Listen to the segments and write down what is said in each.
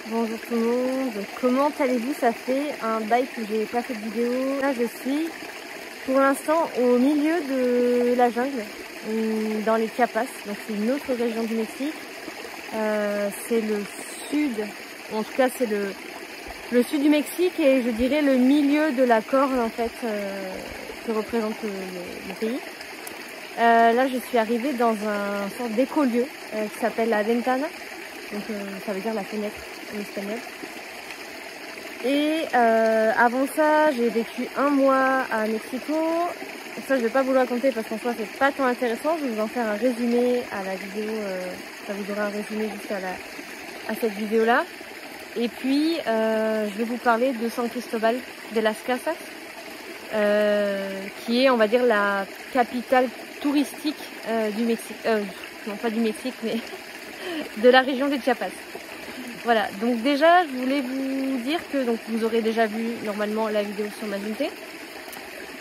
Bonjour tout le monde, comment allez-vous? Ça fait un bail que j'ai pas fait de vidéo. Là je suis pour l'instant au milieu de la jungle, dans les Chiapas, donc c'est une autre région du Mexique. C'est le sud, en tout cas c'est le sud du Mexique et je dirais le milieu de la corde en fait que représente le pays. Là je suis arrivée dans un sorte d'écolieu qui s'appelle la ventana, donc ça veut dire la fenêtre en espagnol. Et avant ça j'ai vécu un mois à Mexico. Ça je vais pas vous le raconter parce qu'en soi c'est pas tant intéressant, je vais vous en faire un résumé à la vidéo, ça vous aura un résumé jusqu'à cette vidéo là. Et puis je vais vous parler de San Cristóbal de las Casas, qui est on va dire la capitale touristique du Mexique, non pas du Mexique mais de la région des Chiapas. Voilà, donc déjà je voulais vous dire que donc vous aurez déjà vu normalement la vidéo sur Mazunte.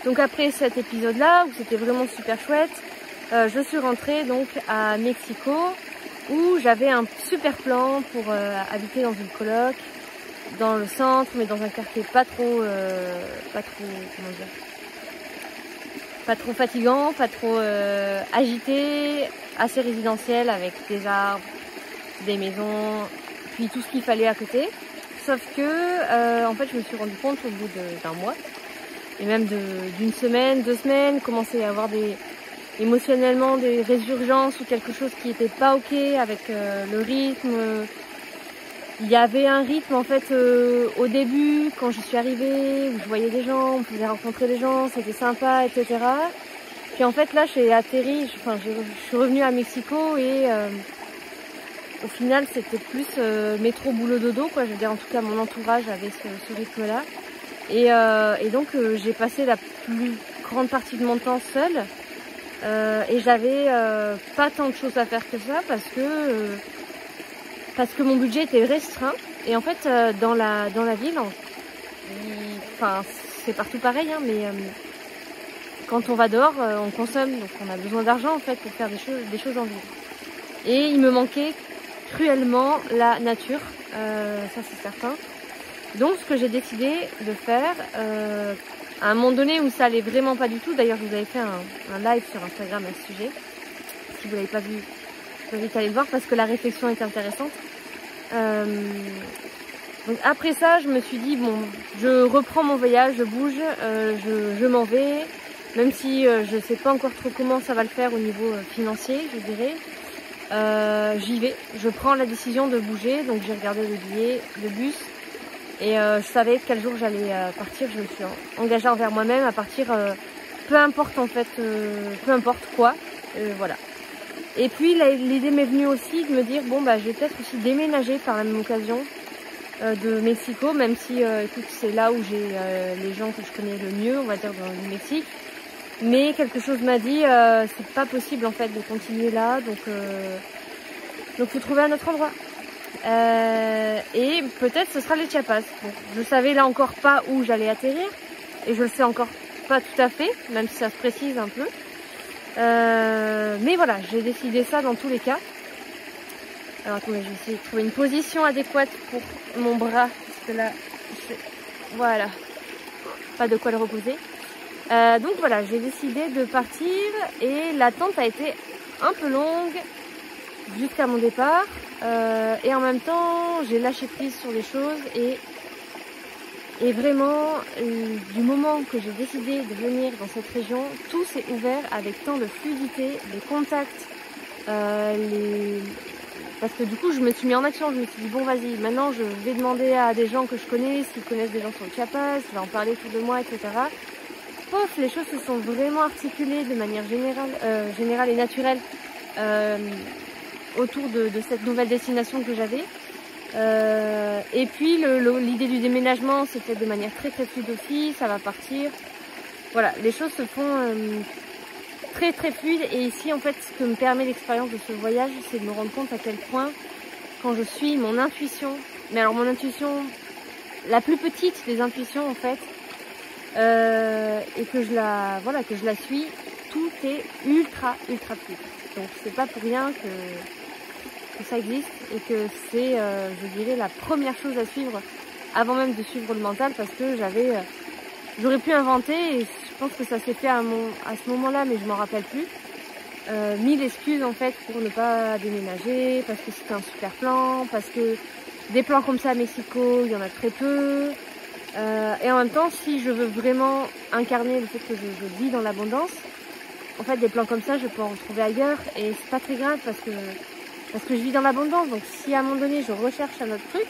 Donc après cet épisode là où c'était vraiment super chouette, je suis rentrée donc à Mexico où j'avais un super plan pour habiter dans une coloc dans le centre mais dans un quartier pas trop fatigant, pas trop agité, assez résidentiel avec des arbres, des maisons, puis tout ce qu'il fallait à côté. Sauf que en fait je me suis rendu compte au bout d'un mois et même d'une semaine, 2 semaines, commençait à y avoir émotionnellement des résurgences ou quelque chose qui était pas ok avec le rythme. Il y avait un rythme en fait au début quand je suis arrivée où je voyais des gens, on pouvait rencontrer des gens, c'était sympa, etc. Puis en fait là j'ai atterri, je suis revenue à Mexico et au final c'était plus métro boulot dodo quoi. Je veux dire en tout cas mon entourage avait ce rythme là. Et donc j'ai passé la plus grande partie de mon temps seule et j'avais pas tant de choses à faire que ça parce que mon budget était restreint. Et en fait dans la ville, enfin c'est partout pareil hein, mais quand on va dehors on consomme, donc on a besoin d'argent en fait pour faire des choses en ville. Et il me manquait cruellement la nature, ça c'est certain. Donc ce que j'ai décidé de faire, à un moment donné où ça allait vraiment pas du tout, d'ailleurs je vous avais fait un live sur Instagram à ce sujet, si vous l'avez pas vu, je vous invite à aller le voir parce que la réflexion est intéressante. Donc après ça je me suis dit bon, je reprends mon voyage, je bouge, je m'en vais, même si je sais pas encore trop comment ça va le faire au niveau financier je dirais. J'y vais, je prends la décision de bouger, donc j'ai regardé les billets, le bus. Et je savais quel jour j'allais partir, je me suis engagée envers moi-même à partir, peu importe en fait, peu importe quoi, voilà. Et puis l'idée m'est venue aussi de me dire, bon bah je vais peut-être aussi déménager par la même occasion de Mexico, même si écoute c'est là où j'ai les gens que je connais le mieux, on va dire dans le Mexique. Mais quelque chose m'a dit, c'est pas possible en fait de continuer là, donc faut trouver un autre endroit. Et peut-être ce sera les Chiapas. Bon, je savais là encore pas où j'allais atterrir et je le sais encore pas tout à fait, même si ça se précise un peu. Mais voilà, j'ai décidé ça dans tous les cas. Alors attendez, je vais essayer de trouver une position adéquate pour mon bras parce que là, voilà, pas de quoi le reposer. Donc voilà, j'ai décidé de partir et l'attente a été un peu longue jusqu'à mon départ. Et en même temps j'ai lâché prise sur les choses et vraiment du moment que j'ai décidé de venir dans cette région, tout s'est ouvert avec tant de fluidité, les contacts, parce que du coup je me suis mis en action, je me suis dit bon vas-y, maintenant je vais demander à des gens que je connais, s'ils connaissent des gens sur le Chiapas, je vais en parler autour de moi, etc. Pof, les choses se sont vraiment articulées de manière générale et naturelle autour de cette nouvelle destination que j'avais. Et puis l'idée du déménagement s'est faite de manière très très fluide aussi, ça va partir. Voilà, les choses se font très très fluides et ici en fait ce que me permet l'expérience de ce voyage c'est de me rendre compte à quel point quand je suis mon intuition, mais alors mon intuition, la plus petite des intuitions en fait, et que je la suis, tout est ultra fluide. Donc c'est pas pour rien que ça existe et que c'est, je dirais, la première chose à suivre avant même de suivre le mental, parce que j'aurais pu inventer, et je pense que ça s'est fait à ce moment-là, mais je m'en rappelle plus. 1000 excuses en fait pour ne pas déménager, parce que c'était un super plan, parce que des plans comme ça à Mexico, il y en a très peu. Et en même temps, si je veux vraiment incarner le fait que je vis dans l'abondance, en fait des plans comme ça je peux en retrouver ailleurs, et c'est pas très grave parce que je vis dans l'abondance. Donc si à un moment donné je recherche un autre truc,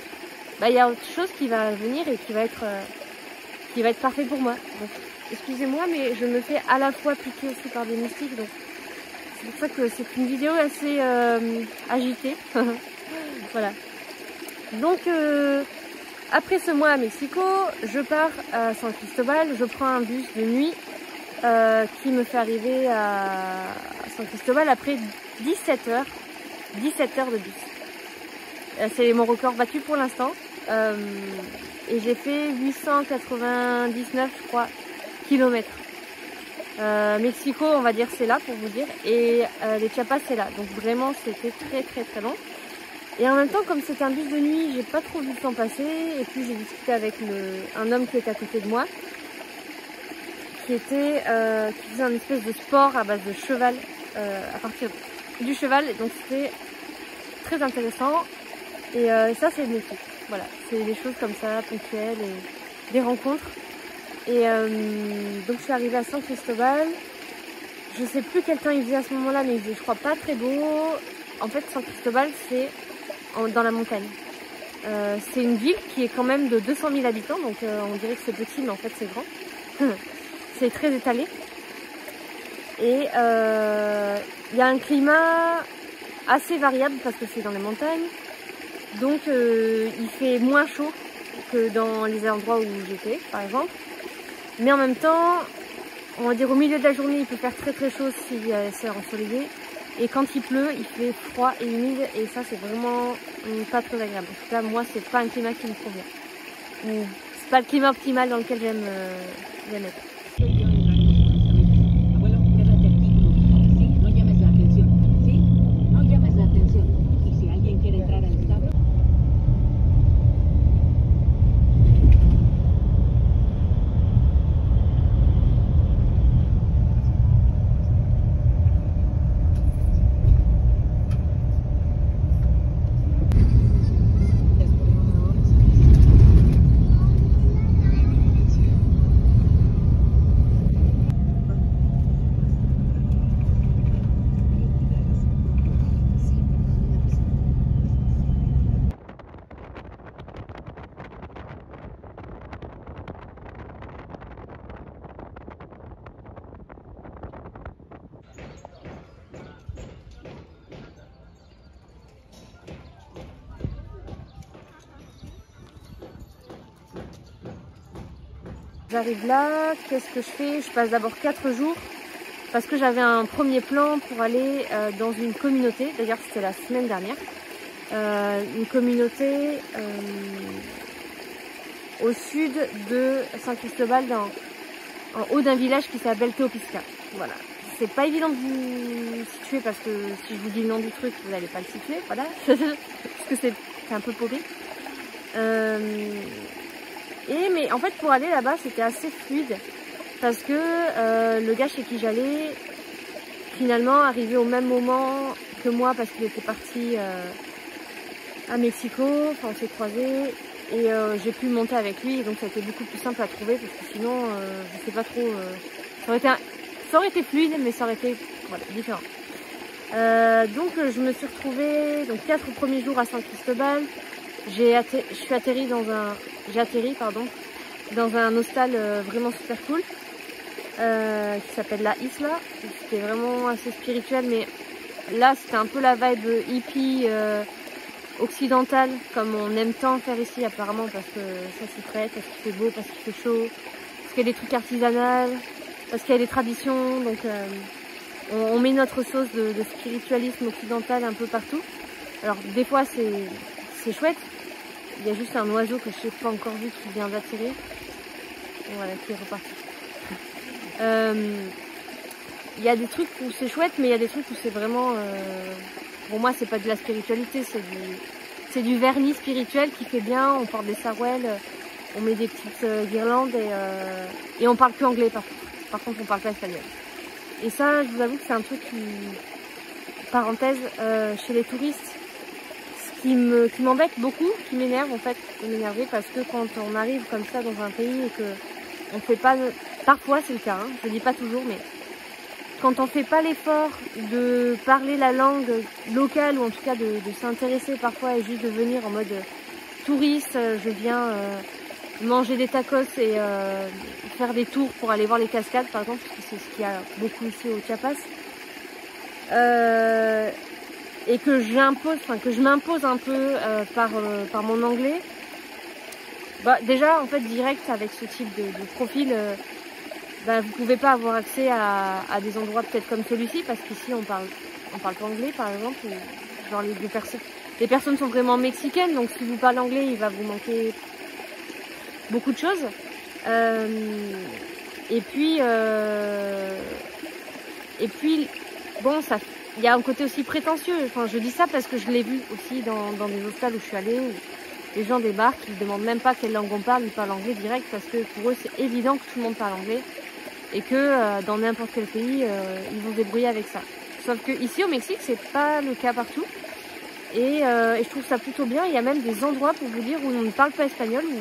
bah il y a autre chose qui va venir et qui va être parfait pour moi. Donc excusez-moi, mais je me fais à la fois piquer aussi par des moustiques, donc c'est pour ça que c'est une vidéo assez agitée. Voilà. Donc après ce mois à Mexico, je pars à San Cristobal, je prends un bus de nuit qui me fait arriver à San Cristobal après 17 heures de bus. C'est mon record battu pour l'instant. Et j'ai fait 899, je crois, kilomètres. Mexico, on va dire, c'est là pour vous dire, et les Chiapas, c'est là. Donc vraiment, c'était très très très long. Et en même temps, comme c'était un bus de nuit, j'ai pas trop vu le temps passer. Et puis j'ai discuté avec un homme qui était à côté de moi, qui faisait un espèce de sport à base de cheval, à partir du cheval. Donc c'était très intéressant. Et ça, c'est le métier. Voilà, c'est des choses comme ça, ponctuelles, et des rencontres. Et donc je suis arrivée à San Cristobal. Je sais plus quel temps il faisait à ce moment-là, mais il faisait, je crois, pas très beau. En fait, San Cristobal, c'est dans la montagne. C'est une ville qui est quand même de 200 000 habitants, donc on dirait que c'est petit, mais en fait c'est grand. C'est très étalé. Et il y a un climat assez variable parce que c'est dans les montagnes. Donc il fait moins chaud que dans les endroits où j'étais, par exemple. Mais en même temps, on va dire au milieu de la journée, il peut faire très très chaud si c'est ensoleillé. Et quand il pleut, il fait froid et humide, et ça c'est vraiment pas très agréable. En tout cas, moi c'est pas un climat qui me convient. C'est pas le climat optimal dans lequel j'aime être. J'arrive là, qu'est-ce que je fais? Je passe d'abord 4 jours parce que j'avais un premier plan pour aller dans une communauté. D'ailleurs, c'était la semaine dernière. Une communauté au sud de San Cristobal, en haut d'un village qui s'appelle Teopisca. Voilà. C'est pas évident de vous situer parce que si je vous dis le nom du truc, vous n'allez pas le situer. Voilà. Parce que c'est un peu paumé. Mais en fait, pour aller là-bas, c'était assez fluide parce que le gars chez qui j'allais, finalement, arrivait au même moment que moi parce qu'il était parti à Mexico. Enfin, on s'est croisés et j'ai pu monter avec lui, et donc ça a été beaucoup plus simple à trouver parce que sinon, je sais pas trop. Ça aurait été fluide, mais ça aurait été différent. Donc, je me suis retrouvée 4 premiers jours à San Cristobal. J'ai atterri dans un hostel vraiment super cool qui s'appelle La Isla. C'était vraiment assez spirituel, mais là c'était un peu la vibe hippie occidentale, comme on aime tant faire ici apparemment, parce que ça s'y prête, parce qu'il fait beau, parce qu'il fait chaud, parce qu'il y a des trucs artisanaux, parce qu'il y a des traditions. Donc on met notre sauce de spiritualisme occidental un peu partout. Alors des fois c'est chouette. Il y a juste un oiseau que je n'ai pas encore vu qui vient d'atterrir. Voilà, qui est reparti. il y a des trucs où c'est chouette, mais il y a des trucs où c'est vraiment... pour moi, c'est pas de la spiritualité, c'est du vernis spirituel qui fait bien. On porte des sarouels, on met des petites guirlandes et on parle que anglais par contre, on parle pas espagnol. Et ça, je vous avoue que c'est un truc qui... Parenthèse, chez les touristes, qui m'embête beaucoup, qui m'énerve en fait, de m'énerver parce que quand on arrive comme ça dans un pays et que on fait pas, parfois c'est le cas, hein, je dis pas toujours, mais quand on fait pas l'effort de parler la langue locale ou en tout cas de s'intéresser parfois et juste de venir en mode touriste, je viens manger des tacos et faire des tours pour aller voir les cascades par exemple, parce que c'est ce qu'il y a beaucoup ici au Chiapas. Et que je m'impose un peu par mon anglais. Bah, déjà, en fait, direct avec ce type de profil, vous pouvez pas avoir accès à des endroits peut-être comme celui-ci, parce qu'ici on parle pas anglais, par exemple. Ou, genre les personnes sont vraiment mexicaines, donc si vous parlez anglais, il va vous manquer beaucoup de choses. Et puis bon, il y a un côté aussi prétentieux. Enfin, je dis ça parce que je l'ai vu aussi dans des hostels où je suis allée, où les gens débarquent, ils ne demandent même pas quelle langue on parle, ils parlent anglais direct parce que pour eux c'est évident que tout le monde parle anglais et que dans n'importe quel pays, ils vont se débrouiller avec ça. Sauf que ici au Mexique, c'est pas le cas partout. Et je trouve ça plutôt bien. Il y a même des endroits, pour vous dire, où on ne parle pas espagnol, où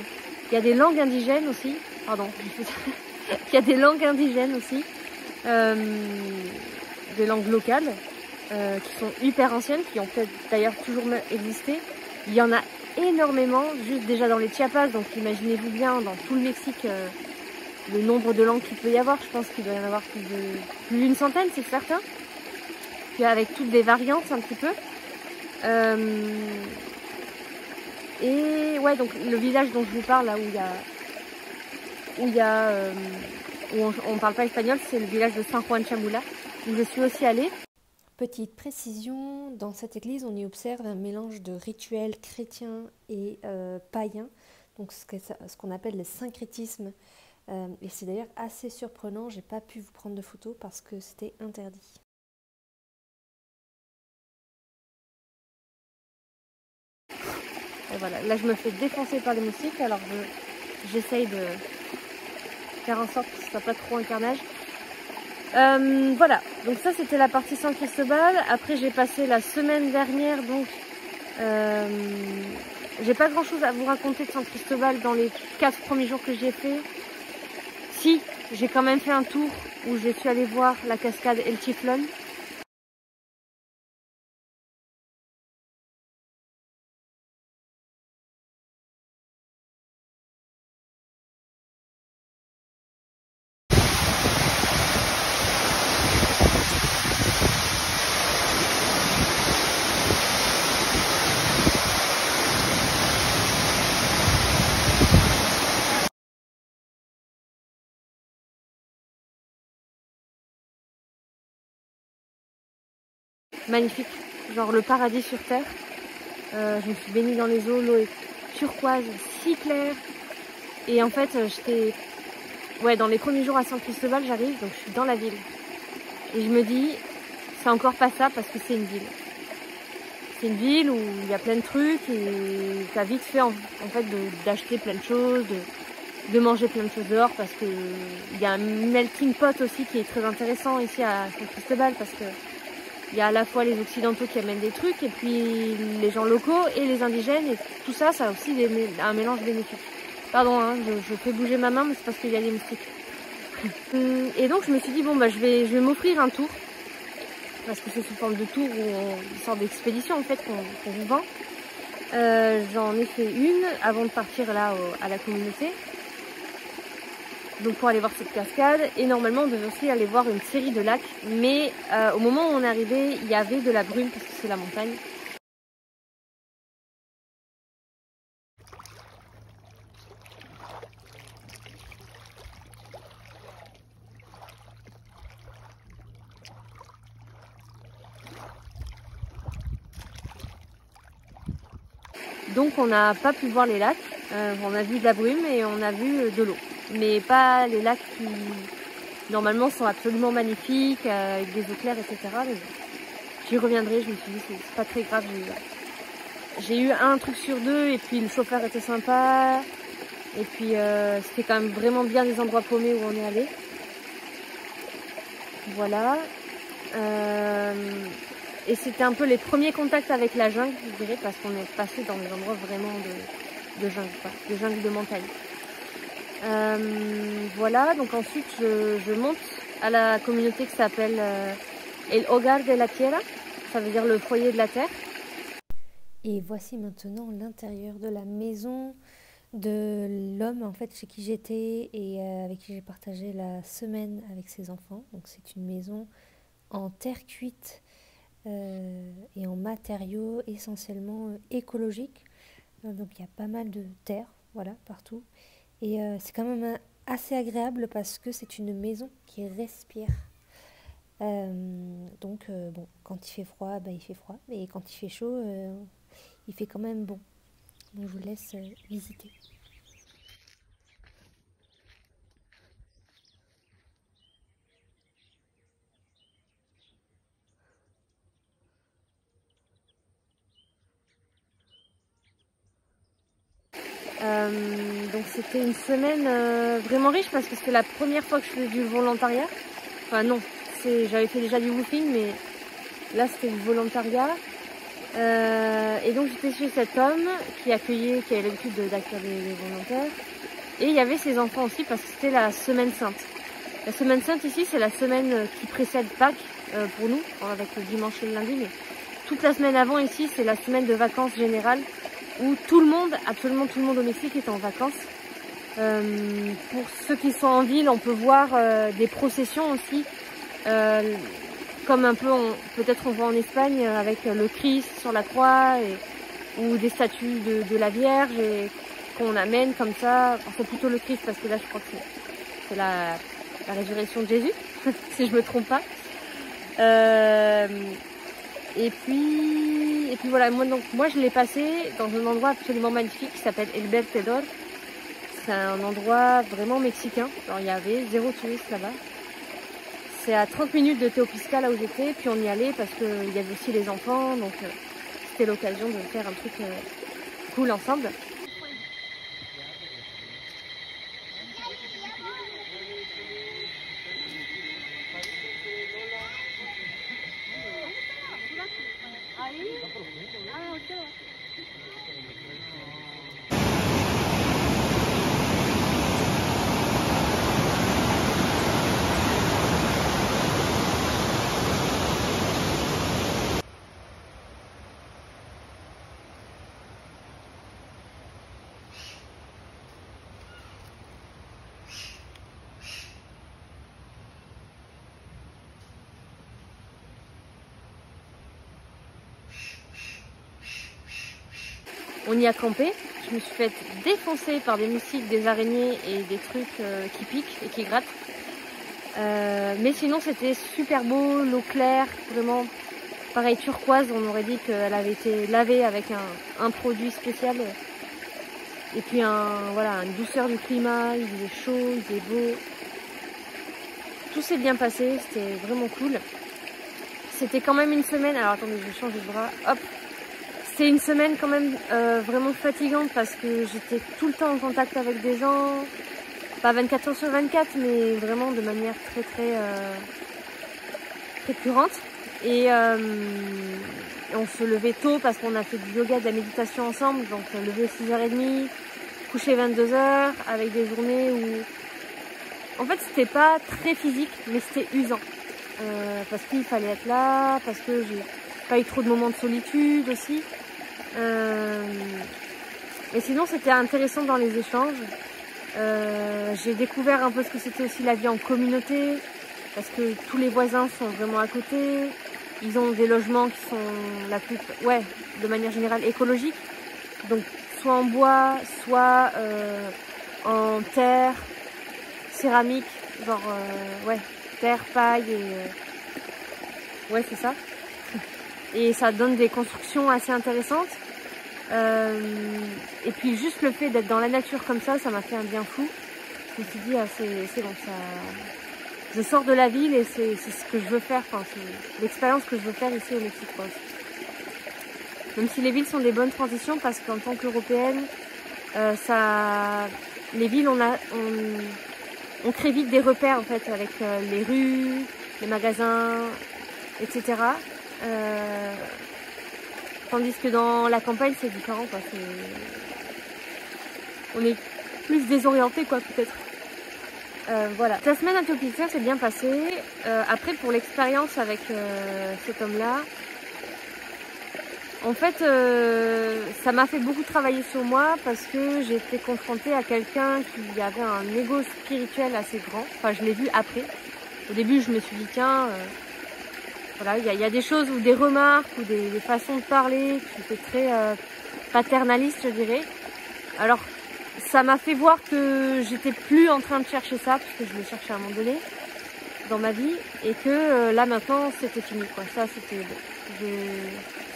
il y a des langues indigènes aussi. Pardon, il y a des langues indigènes aussi, des langues locales. Qui sont hyper anciennes, qui ont peut-être d'ailleurs toujours existé. Il y en a énormément, juste déjà dans les Chiapas, donc imaginez-vous bien dans tout le Mexique le nombre de langues qu'il peut y avoir. Je pense qu'il doit y en avoir plus d'une centaine, c'est certain. Puis avec toutes des variantes un petit peu. Et ouais, donc le village dont je vous parle, là où on parle pas espagnol, c'est le village de San Juan Chamula, où je suis aussi allée. Petite précision, dans cette église, on y observe un mélange de rituels chrétiens et païens, donc ce qu'on appelle le syncrétisme. Et c'est d'ailleurs assez surprenant, j'ai pas pu vous prendre de photos parce que c'était interdit. Et voilà, là je me fais défoncer par les moustiques, alors j'essaye de faire en sorte que ce soit pas trop un carnage. Voilà, donc ça c'était la partie San Cristobal. Après j'ai passé la semaine dernière, donc j'ai pas grand chose à vous raconter de San Cristobal dans les 4 premiers jours que j'y ai fait. Si, j'ai quand même fait un tour où je suis allée voir la cascade El Chiflón. Magnifique, genre le paradis sur terre. Je me suis baignée dans les eaux, l'eau est turquoise, si claire. Et en fait, dans les premiers jours à San Cristobal, j'arrive, donc je suis dans la ville. Et je me dis, c'est encore pas ça parce que c'est une ville. C'est une ville où il y a plein de trucs et t'as vite fait en fait d'acheter plein de choses, de manger plein de choses dehors parce que il y a un melting pot aussi qui est très intéressant ici à San Cristobal parce que il y a à la fois les occidentaux qui amènent des trucs et puis les gens locaux et les indigènes et tout ça, ça a aussi un mélange bénéfique. Pardon, hein, je fais bouger ma main mais c'est parce qu'il y a des moustiques. Et donc je me suis dit bon je vais m'offrir un tour parce que c'est sous forme de tour ou une sorte d'expédition en fait qu'on vous vend. J'en ai fait une avant de partir là à la communauté. Donc pour aller voir cette cascade et normalement on devait aussi aller voir une série de lacs mais au moment où on est arrivé il y avait de la brume parce que c'est la montagne. Donc on n'a pas pu voir les lacs, on a vu de la brume et on a vu de l'eau mais pas les lacs normalement sont absolument magnifiques, avec des eaux claires, etc. Mais j'y reviendrai, je me suis dit c'est pas très grave. J'ai eu un truc sur deux et puis le chauffeur était sympa. Et puis c'était quand même vraiment bien les endroits paumés où on est allé. Voilà. Et c'était un peu les premiers contacts avec la jungle, je dirais, parce qu'on est passé dans des endroits vraiment de jungle, quoi, de jungle de montagne. Voilà, donc ensuite je monte à la communauté qui s'appelle El Hogar de la Tierra, ça veut dire le foyer de la terre. Et voici maintenant l'intérieur de la maison de l'homme en fait chez qui j'étais et avec qui j'ai partagé la semaine avec ses enfants. Donc c'est une maison en terre cuite et en matériaux essentiellement écologiques. Donc il y a pas mal de terre, voilà, partout. Et c'est quand même assez agréable parce que c'est une maison qui respire. Donc bon, quand il fait froid, bah, il fait froid. Et quand il fait chaud, il fait quand même bon. Donc je vous laisse visiter. Donc c'était une semaine vraiment riche parce que c'était la première fois que je faisais du volontariat. Enfin non, j'avais fait déjà du woofing, mais là c'était du volontariat. Et donc j'étais chez cet homme qui avait l'habitude d'accueillir des volontaires. Et il y avait ses enfants aussi parce que c'était la semaine sainte. La semaine sainte ici, c'est la semaine qui précède Pâques pour nous, avec le dimanche et le lundi. Mais toute la semaine avant ici, c'est la semaine de vacances générales où tout le monde, absolument tout le monde au Mexique est en vacances. Pour ceux qui sont en ville, on peut voir des processions aussi, comme un peu, peut-être on voit en Espagne avec le Christ sur la croix ou des statues de la Vierge et qu'on amène comme ça. Enfin, plutôt le Christ parce que là je crois que c'est la résurrection de Jésus, si je me trompe pas. Et puis voilà, moi je l'ai passé dans un endroit absolument magnifique qui s'appelle El Vertedor. C'est un endroit vraiment mexicain. Alors il y avait 0 touriste là-bas. C'est à 30 minutes de Teopisca là où j'étais, puis on y allait parce qu'il y avait aussi les enfants, donc c'était l'occasion de faire un truc cool ensemble. On y a campé, je me suis fait défoncer par des moustiques, des araignées et des trucs qui piquent et qui grattent. Mais sinon c'était super beau, l'eau claire, vraiment pareil turquoise, on aurait dit qu'elle avait été lavée avec un produit spécial. Et puis voilà, une douceur du climat, il faisait chaud, il faisait beau. Tout s'est bien passé, c'était vraiment cool. C'était quand même une semaine, alors attendez, je vais changer de bras, hop. C'était une semaine quand même vraiment fatigante parce que j'étais tout le temps en contact avec des gens, pas 24 heures sur 24, mais vraiment de manière très récurrente. Et on se levait tôt parce qu'on a fait du yoga, de la méditation ensemble, donc lever 6h30, coucher 22h, avec des journées où... En fait, c'était pas très physique, mais c'était usant. Parce qu'il fallait être là, parce que j'ai pas eu trop de moments de solitude aussi. Et sinon c'était intéressant dans les échanges. J'ai découvert un peu ce que c'était aussi la vie en communauté, parce que tous les voisins sont vraiment à côté. Ils ont des logements qui sont de manière générale écologiques, donc soit en bois, soit en terre, céramique, genre terre, paille et ouais c'est ça. Et ça donne des constructions assez intéressantes. Et puis juste le fait d'être dans la nature comme ça m'a fait un bien fou. Je me suis dit c'est bon, je sors de la ville et c'est ce que je veux faire, enfin, c'est l'expérience que je veux faire ici au Mexique, quoi. Même si les villes sont des bonnes transitions, parce qu'en tant qu'Européenne, les villes, on crée vite des repères en fait avec les rues, les magasins, etc. Tandis que dans la campagne, c'est différent, quoi. On est plus désorienté, quoi, peut-être. Voilà. La semaine à Topicère s'est bien passée. Après, pour l'expérience avec cet homme-là, en fait, ça m'a fait beaucoup travailler sur moi parce que j'ai été confrontée à quelqu'un qui avait un ego spirituel assez grand. Enfin, je l'ai vu après. Au début, je me suis dit, tiens, voilà, il y a des choses ou des remarques ou des façons de parler qui étaient très paternalistes, je dirais. Alors, ça m'a fait voir que j'étais plus en train de chercher ça, puisque je l'ai cherché à un moment donné dans ma vie, et que là maintenant c'était fini, quoi. Ça c'était bon.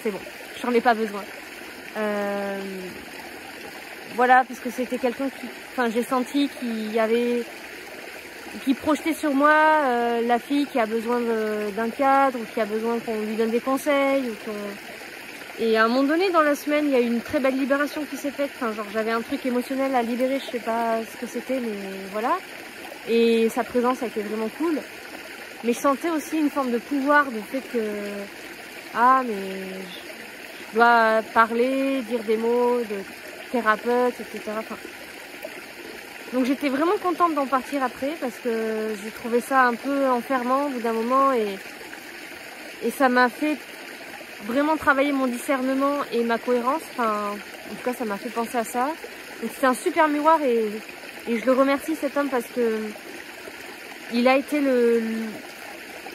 C'est bon, j'en ai pas besoin. Voilà, parce que c'était quelqu'un enfin, j'ai senti qui projetait sur moi la fille qui a besoin d'un cadre, ou qui a besoin qu'on lui donne des conseils, et à un moment donné dans la semaine, il y a eu une très belle libération qui s'est faite. Enfin, genre j'avais un truc émotionnel à libérer, je sais pas ce que c'était, mais voilà. Et sa présence a été vraiment cool. Mais je sentais aussi une forme de pouvoir, du fait que mais je dois parler, dire des mots de thérapeute, etc. Enfin, donc j'étais vraiment contente d'en partir après, parce que j'ai trouvé ça un peu enfermant au bout d'un moment, et ça m'a fait vraiment travailler mon discernement et ma cohérence. Enfin, en tout cas, ça m'a fait penser à ça. Donc c'était un super miroir, et je le remercie, cet homme, parce que il a été le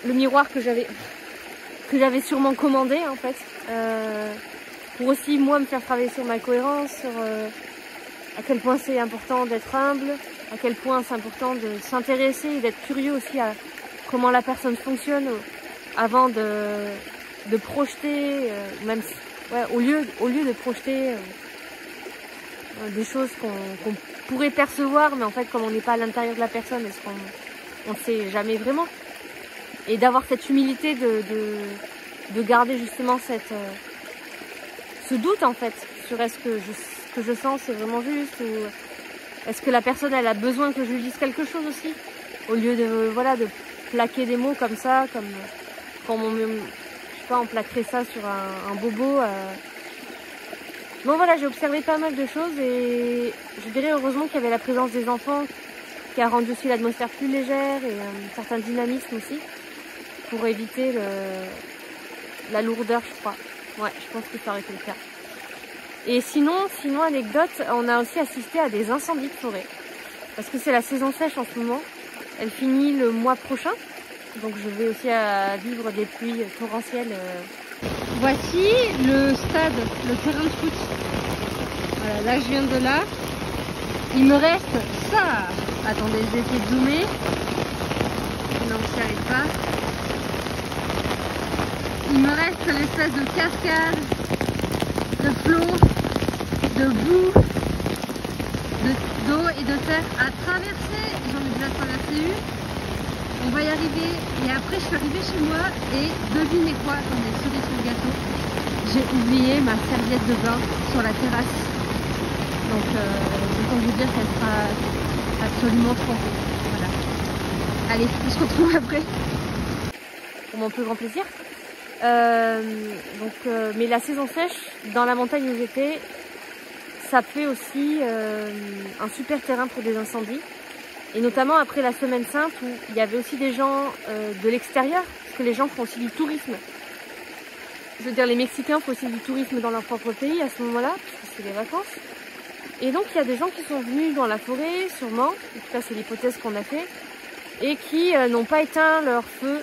miroir que j'avais sûrement commandé, en fait, pour aussi moi me faire travailler sur ma cohérence, sur à quel point c'est important d'être humble, à quel point c'est important de s'intéresser et d'être curieux aussi à comment la personne fonctionne avant de projeter, même au lieu de projeter des choses qu'on pourrait percevoir, mais en fait, comme on n'est pas à l'intérieur de la personne, est-ce qu'on ne sait jamais vraiment, et d'avoir cette humilité de garder justement ce doute, en fait, sur est-ce que ce que je sens c'est vraiment juste, ou est-ce que la personne elle a besoin que je lui dise quelque chose aussi, au lieu de plaquer des mots comme ça, comme quand on plaquerait ça sur un bobo. Donc voilà, j'ai observé pas mal de choses, et je dirais heureusement qu'il y avait la présence des enfants qui a rendu aussi l'atmosphère plus légère, et un certain dynamisme aussi, pour éviter la lourdeur, je crois. Ouais, je pense que ça aurait été le cas. Et sinon, anecdote, on a aussi assisté à des incendies de forêt, parce que c'est la saison sèche en ce moment. Elle finit le mois prochain, donc je vais aussi vivre des pluies torrentielles. Voici le stade, le terrain de foot. Voilà, là je viens de là. Il me reste ça. Attendez, je vais essayer de zoomer. Non, ça n'y arrive pas. Il me reste l'espèce de cascade, de flot, de boue, d'eau et de terre à traverser. J'en ai déjà traversé une. On va y arriver. Et après, je suis arrivée chez moi et devinez quoi? Attendez, cerise sur le gâteau. J'ai oublié ma serviette de bain sur la terrasse. Donc, autant vous dire qu'elle sera absolument trempée. Voilà. Allez, on se retrouve après. Pour mon plus grand plaisir. Mais la saison sèche, dans la montagne où j'étais, ça fait aussi un super terrain pour des incendies. Et notamment après la Semaine Sainte, où il y avait aussi des gens de l'extérieur, parce que les gens font aussi du tourisme. Je veux dire, les Mexicains font aussi du tourisme dans leur propre pays à ce moment-là, parce que c'est les vacances. Et donc il y a des gens qui sont venus dans la forêt, sûrement, en tout cas c'est l'hypothèse qu'on a fait, et qui n'ont pas éteint leur feu,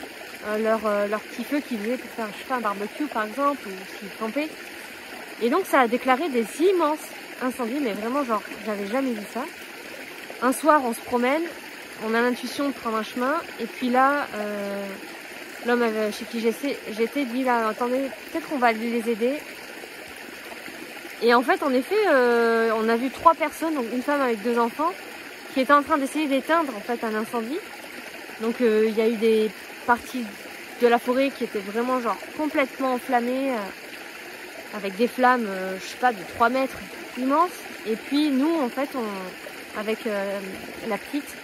leur petit feu qu'ils faisaient pour faire, je sais pas, un barbecue par exemple, ou s'ils campaient. Et donc ça a déclaré des immenses incendies, mais vraiment genre, j'avais jamais vu ça. Un soir on se promène, on a l'intuition de prendre un chemin, et puis là, l'homme chez qui j'étais dit là, attendez, peut-être qu'on va aller les aider. Et en fait, en effet, on a vu 3 personnes, donc une femme avec 2 enfants, qui étaient en train d'essayer d'éteindre en fait un incendie. Donc il y a eu des parties de la forêt qui étaient vraiment genre complètement enflammées, avec des flammes, je sais pas, de 3 mètres immenses. Et puis nous, en fait, avec la petite,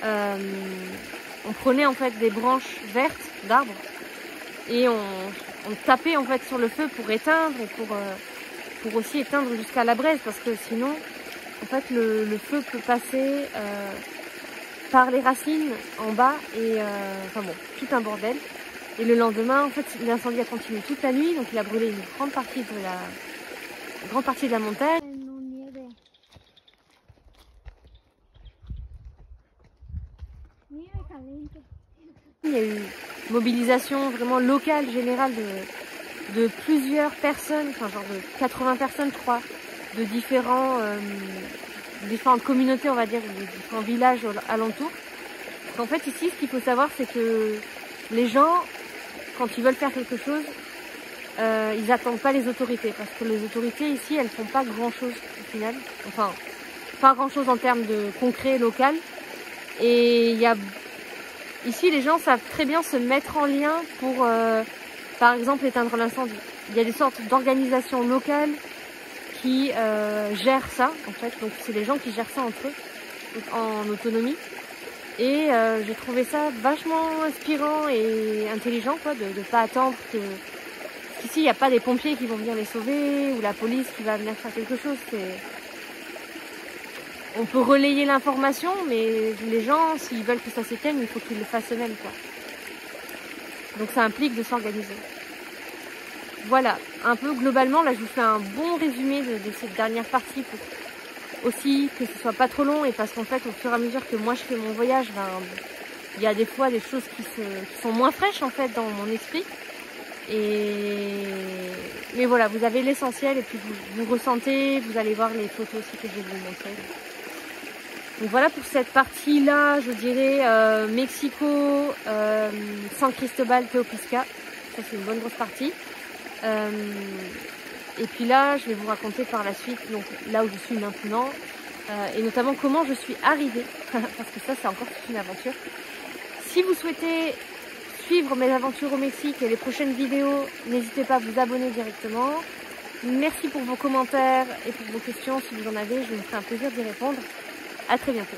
on prenait en fait des branches vertes d'arbres et on tapait en fait sur le feu pour éteindre et pour aussi éteindre jusqu'à la braise, parce que sinon, en fait, le feu peut passer par les racines en bas et enfin bon, tout un bordel. Et le lendemain, en fait, l'incendie a continué toute la nuit, donc il a brûlé une grande partie de la montagne. Il y a eu mobilisation vraiment locale, générale de plusieurs personnes, enfin genre de 80 personnes, je crois, de différentes communautés, on va dire, de différents villages alentours. En fait, ici, ce qu'il faut savoir, c'est que les gens, quand ils veulent faire quelque chose, ils n'attendent pas les autorités, parce que les autorités ici, elles font pas grand-chose au final. Enfin, pas grand-chose en termes de concret, local. Et ici, les gens savent très bien se mettre en lien pour, par exemple, éteindre l'incendie. Il y a des sortes d'organisations locales qui gèrent ça, en fait. Donc, c'est les gens qui gèrent ça entre eux, en autonomie. Et j'ai trouvé ça vachement inspirant et intelligent, quoi, de ne pas attendre que... Ici, il n'y a pas des pompiers qui vont venir les sauver ou la police qui va venir faire quelque chose. On peut relayer l'information, mais les gens, s'ils veulent que ça s'éteigne, il faut qu'ils le fassent eux-mêmes, quoi. Donc ça implique de s'organiser. Voilà, un peu globalement, là je vous fais un bon résumé de cette dernière partie pour aussi que ce soit pas trop long, et parce qu'en fait, au fur et à mesure que moi je fais mon voyage, il y a des fois des choses qui sont moins fraîches en fait dans mon esprit. Mais voilà, vous avez l'essentiel et puis vous ressentez, vous allez voir les photos aussi que je vais vous montrer. Donc voilà pour cette partie-là, je dirais Mexico, San Cristobal, Teopisca. Ça c'est une bonne grosse partie. Et puis là, je vais vous raconter par la suite, donc là où je suis maintenant, et notamment comment je suis arrivée, parce que ça c'est encore toute une aventure. Si vous souhaitez suivre mes aventures au Mexique et les prochaines vidéos, n'hésitez pas à vous abonner directement. Merci pour vos commentaires et pour vos questions, si vous en avez, je me ferai un plaisir d'y répondre. À très bientôt.